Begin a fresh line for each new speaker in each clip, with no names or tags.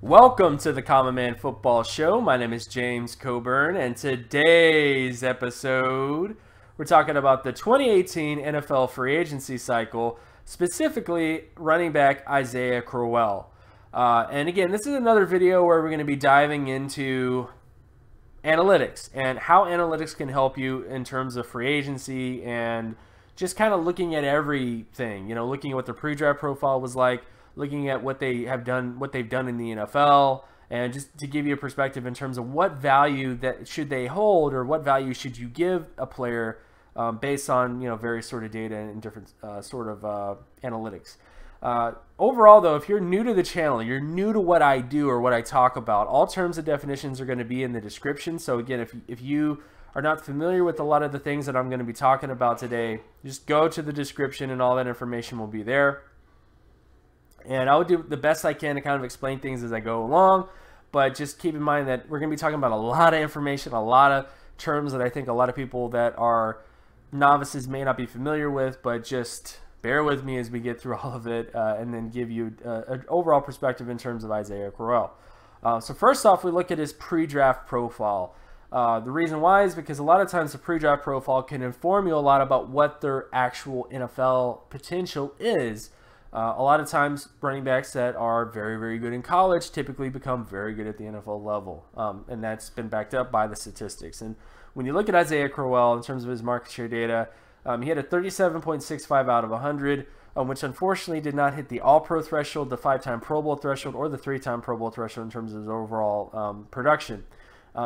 Welcome to the Common Man Football Show. My name is James Coburn, and today's episode, we're talking about the 2018 NFL free agency cycle, specifically running back Isaiah Crowell. And again, this is another video where we're going to be diving into analytics and how analytics can help you in terms of free agency and just kind of looking at everything, looking at what the pre-draft profile was like, looking at what they have done, what they've done in the NFL, and just to give you a perspective in terms of what value that should they hold or what value should you give a player based on various sort of data and different sort of analytics. Overall, though, if you're new to the channel, you're new to what I do or what I talk about, all terms and definitions are going to be in the description. So again, if you are not familiar with a lot of the things that I'm going to be talking about today, just go to the description and all that information will be there. And I will do the best I can to kind of explain things as I go along, but just keep in mind that we're going to be talking about a lot of information, a lot of terms that I think a lot of people that are novices may not be familiar with, but just bear with me as we get through all of it and then give you an overall perspective in terms of Isaiah Crowell. So first off, we look at his pre-draft profile. The reason why is because a lot of times the pre-draft profile can inform you a lot about what their actual NFL potential is. A lot of times running backs that are very, very good in college typically become very good at the NFL level. And that's been backed up by the statistics. And when you look at Isaiah Crowell in terms of his market share data, he had a 37.65 out of 100, which unfortunately did not hit the All-Pro threshold, the 5-time Pro Bowl threshold, or the 3-time Pro Bowl threshold in terms of his overall production.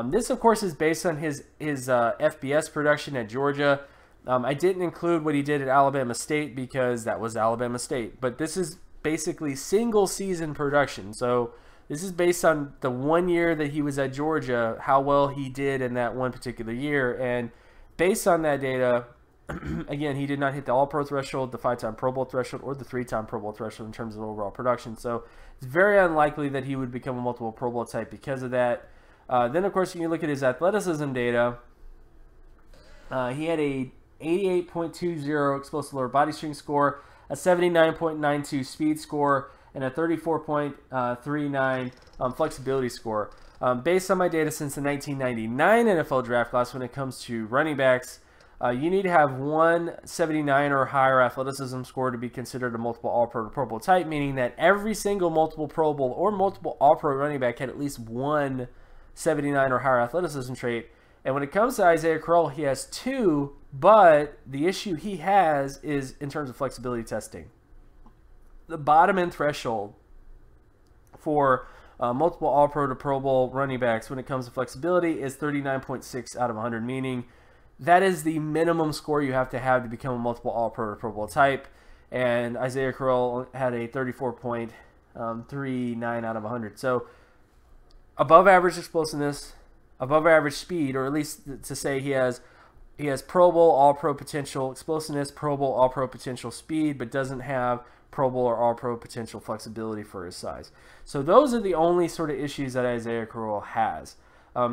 This, of course, is based on his FBS production at Georgia. I didn't include what he did at Alabama State because that was Alabama State. But this is basically single season production. So this is based on the 1 year that he was at Georgia, how well he did in that one particular year. And based on that data, again, he did not hit the All-Pro threshold, the 5-time Pro Bowl threshold, or the 3-time Pro Bowl threshold in terms of overall production. So it's very unlikely that he would become a multiple Pro Bowl type because of that. Then, of course, when you look at his athleticism data, he had a 88.20 explosive lower body strength score, a 79.92 speed score, and a 34.39 flexibility score. Based on my data since the 1999 NFL draft class, when it comes to running backs, you need to have 179 or higher athleticism score to be considered a multiple All-Pro to Pro Bowl type, meaning that every single multiple Pro Bowl or multiple All-Pro running back had at least 179 or higher athleticism trait. And when it comes to Isaiah Crowell, he has 2, but the issue he has is in terms of flexibility testing. The bottom end threshold for multiple All-Pro to Pro Bowl running backs when it comes to flexibility is 39.6 out of 100, meaning that is the minimum score you have to become a multiple All-Pro to Pro Bowl type. And Isaiah Crowell had a 34.39 out of 100. So above average explosiveness, above average speed, or at least to say he has Pro Bowl All-Pro potential explosiveness, Pro Bowl All-Pro potential speed, but doesn't have Pro Bowl or All-Pro potential flexibility for his size. So those are the only sort of issues that Isaiah Crowell has,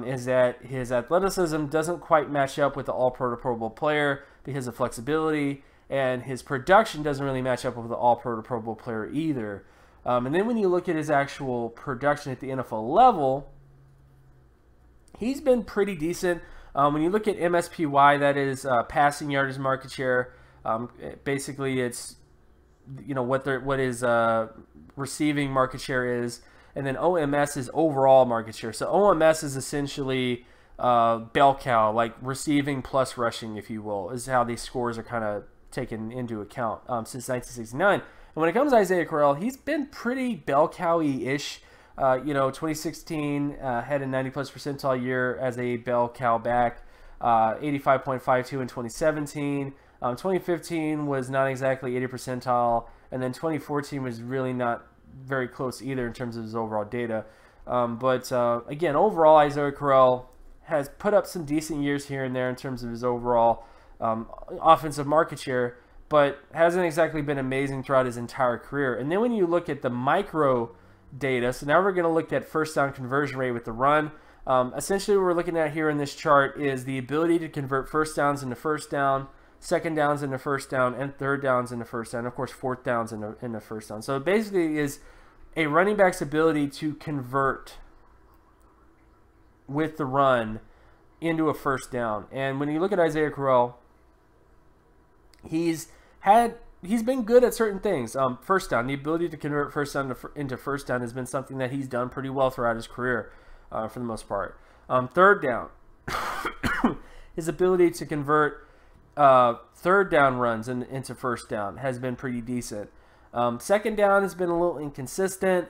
is that his athleticism doesn't quite match up with the All-Pro to Pro Bowl player because of flexibility, and his production doesn't really match up with the All-Pro to Pro Bowl player either. And then when you look at his actual production at the NFL level, he's been pretty decent. When you look at MSPY, that is passing yardage market share. Basically, it's what his receiving market share is, and then OMS is overall market share. So OMS is essentially bell cow, like receiving plus rushing, if you will, is how these scores are kind of taken into account since 1969. And when it comes to Isaiah Crowell, he's been pretty bell cow-y-ish. 2016 had a 90-plus percentile year as a bell cow back, 85.52 in 2017. 2015 was not exactly 80 percentile, and then 2014 was really not very close either in terms of his overall data. Again, overall, Isaiah Crowell has put up some decent years here and there in terms of his overall offensive market share, but hasn't exactly been amazing throughout his entire career. And then when you look at the micro data, so now we're going to look at first down conversion rate with the run. Essentially what we're looking at here in this chart is the ability to convert first downs into first down, second downs into first down, and third downs into first down, and of course fourth downs into first down. So it basically is a running back's ability to convert with the run into a first down. And when you look at Isaiah Crowell, he's been good at certain things. First down, the ability to convert first down into first down has been something that he's done pretty well throughout his career, for the most part. Third down, his ability to convert third down runs into first down has been pretty decent. Second down has been a little inconsistent,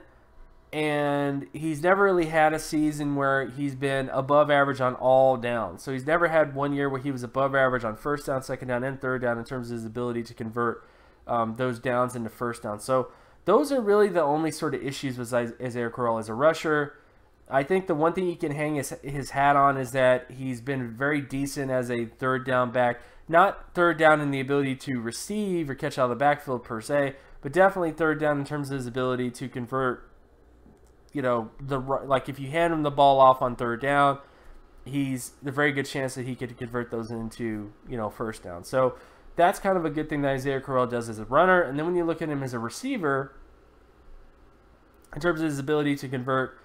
and he's never really had a season where he's been above average on all downs. So he's never had one year where he was above average on first down, second down, and third down in terms of his ability to convert those downs into first down. So those are really the only sort of issues with Isaiah Crowell as a rusher. I think the one thing he can hang his hat on is that he's been very decent as a third down back. Not third down in the ability to receive or catch out of the backfield per se, but definitely third down in terms of his ability to convert. You know, like if you hand him the ball off on third down, there's a very good chance that he could convert those into, you know, first down. So that's kind of a good thing that Isaiah Crowell does as a runner. And then when you look at him as a receiver, in terms of his ability to convert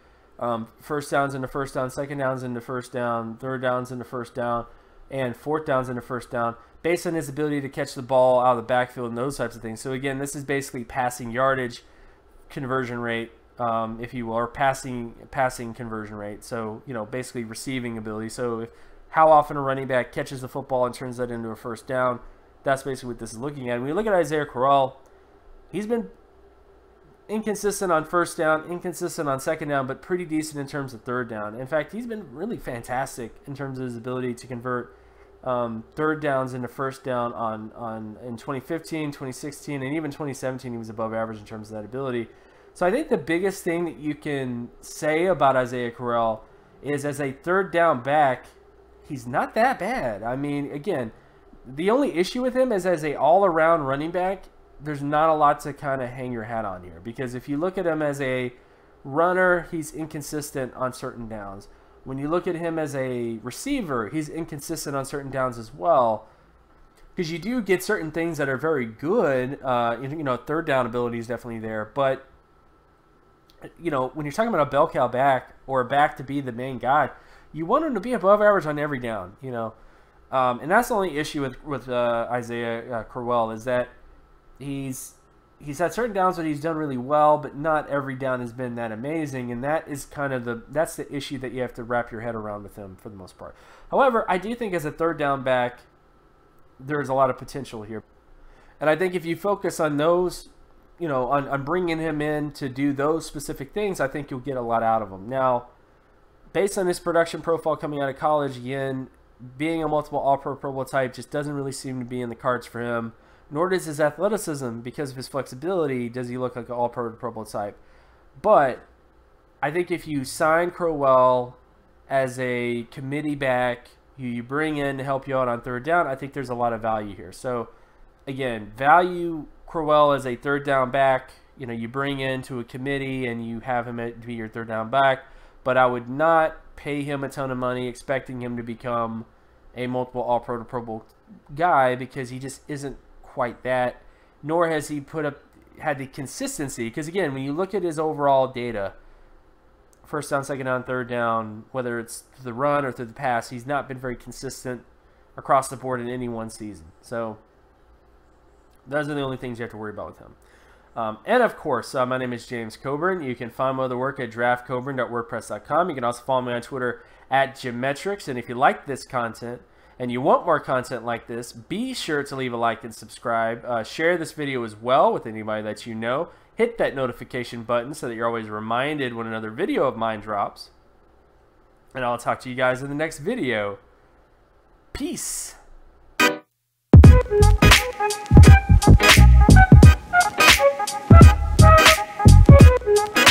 first downs into first down, second downs into first down, third downs into first down, and fourth downs into first down, based on his ability to catch the ball out of the backfield and those types of things. So again, this is basically passing yardage conversion rate, if you will, or passing conversion rate. So, you know, basically receiving ability. So how often a running back catches the football and turns that into a first down, that's basically what this is looking at. When you look at Isaiah Crowell, he's been inconsistent on first down, inconsistent on second down, but pretty decent in terms of third down. In fact, he's been really fantastic in terms of his ability to convert third downs into first down in 2015, 2016, and even 2017 he was above average in terms of that ability. So I think the biggest thing that you can say about Isaiah Crowell is as a third down back, he's not that bad. I mean, again, the only issue with him is as a all-around running back, there's not a lot to kind of hang your hat on here. Because if you look at him as a runner, he's inconsistent on certain downs. When you look at him as a receiver, he's inconsistent on certain downs as well. Because you do get certain things that are very good. You know, third down ability is definitely there. But, you know, when you're talking about a bell cow back or a back to be the main guy, you want him to be above average on every down, you know. And that's the only issue with Isaiah Crowell is that he's had certain downs that he's done really well, but not every down has been that amazing, and that is kind of that's the issue that you have to wrap your head around with him for the most part. However, I do think as a third down back, there's a lot of potential here, and I think if you focus on those, you know, on bringing him in to do those specific things, I think you'll get a lot out of him. Now, based on his production profile coming out of college, again, being a multiple All-Pro Pro Bowl type just doesn't really seem to be in the cards for him. Nor does his athleticism, because of his flexibility, does he look like an All-Pro Pro Bowl type. But I think if you sign Crowell as a committee back, who you bring in to help you out on third down, I think there's a lot of value here. So, again, value Crowell as a third down back. You know, you bring into a committee and you have him be your third down back. But I would not pay him a ton of money expecting him to become a multiple All-Pro to Pro Bowl guy, because he just isn't quite that, nor has he had the consistency. Because again, when you look at his overall data, first down, second down, third down, whether it's through the run or through the pass, he's not been very consistent across the board in any one season. So those are the only things you have to worry about with him. And of course, my name is James Coburn. You can find my other work at draftcoburn.wordpress.com. You can also follow me on Twitter at Jimmetrics. And if you like this content and you want more content like this, be sure to leave a like and subscribe. Share this video as well with anybody that you know. Hit that notification button so that you're always reminded when another video of mine drops. And I'll talk to you guys in the next video. Peace.
Thank you.